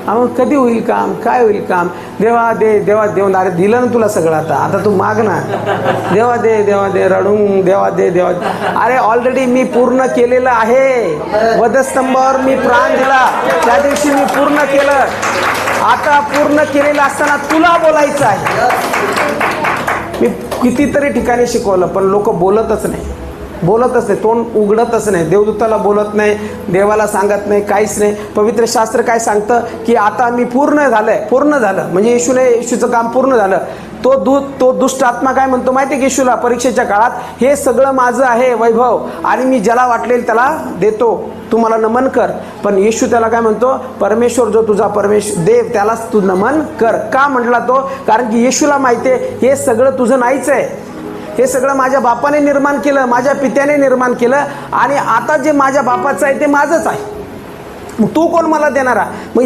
मग कधी होईल काम, काय होईल काम, देवा दे देवा देऊन, अरे दिलं ना तुला सगळं, आता तू माग ना, देवा दे रडून देवा दे देवा, अरे ऑलरेडी मी पूर्ण केलेलं आहे. वधस्तंभावर मी प्राण दिला त्या दिवशी मी पूर्ण केलं. आता पूर्ण केलेलं असताना तुला बोलायचं आहे. मी कितीतरी ठिकाणी शिकवलं पण लोक बोलतच नाही, तोंड उघडतच नाही. देवदूताला बोलत नाही, देवाला सांगत नाही, काहीच नाही. पवित्र शास्त्र काय सांगतं की आता मी पूर्ण झालं म्हणजे येशूचं काम पूर्ण झालं. तो दुष्ट आत्मा काय म्हणतो माहिती आहे की येशूला परीक्षेच्या काळात, हे सगळं माझं आहे वैभव आणि मी ज्याला वाटलेल त्याला देतो, तू मला नमन कर. पण येशू त्याला काय म्हणतो, परमेश्वर जो तुझा परमेश्वर देव त्यालाच तू नमन कर. का म्हटला तो, कारण की येशूला माहिती आहे हे सगळं तुझं नाहीच आहे, हे सगळं माझ्या बापाने निर्माण केलं, माझ्या पित्याने निर्माण केलं आणि आता जे माझ्या बापाचं आहे ते माझंच आहे. मग तू कोण मला देणारा. मग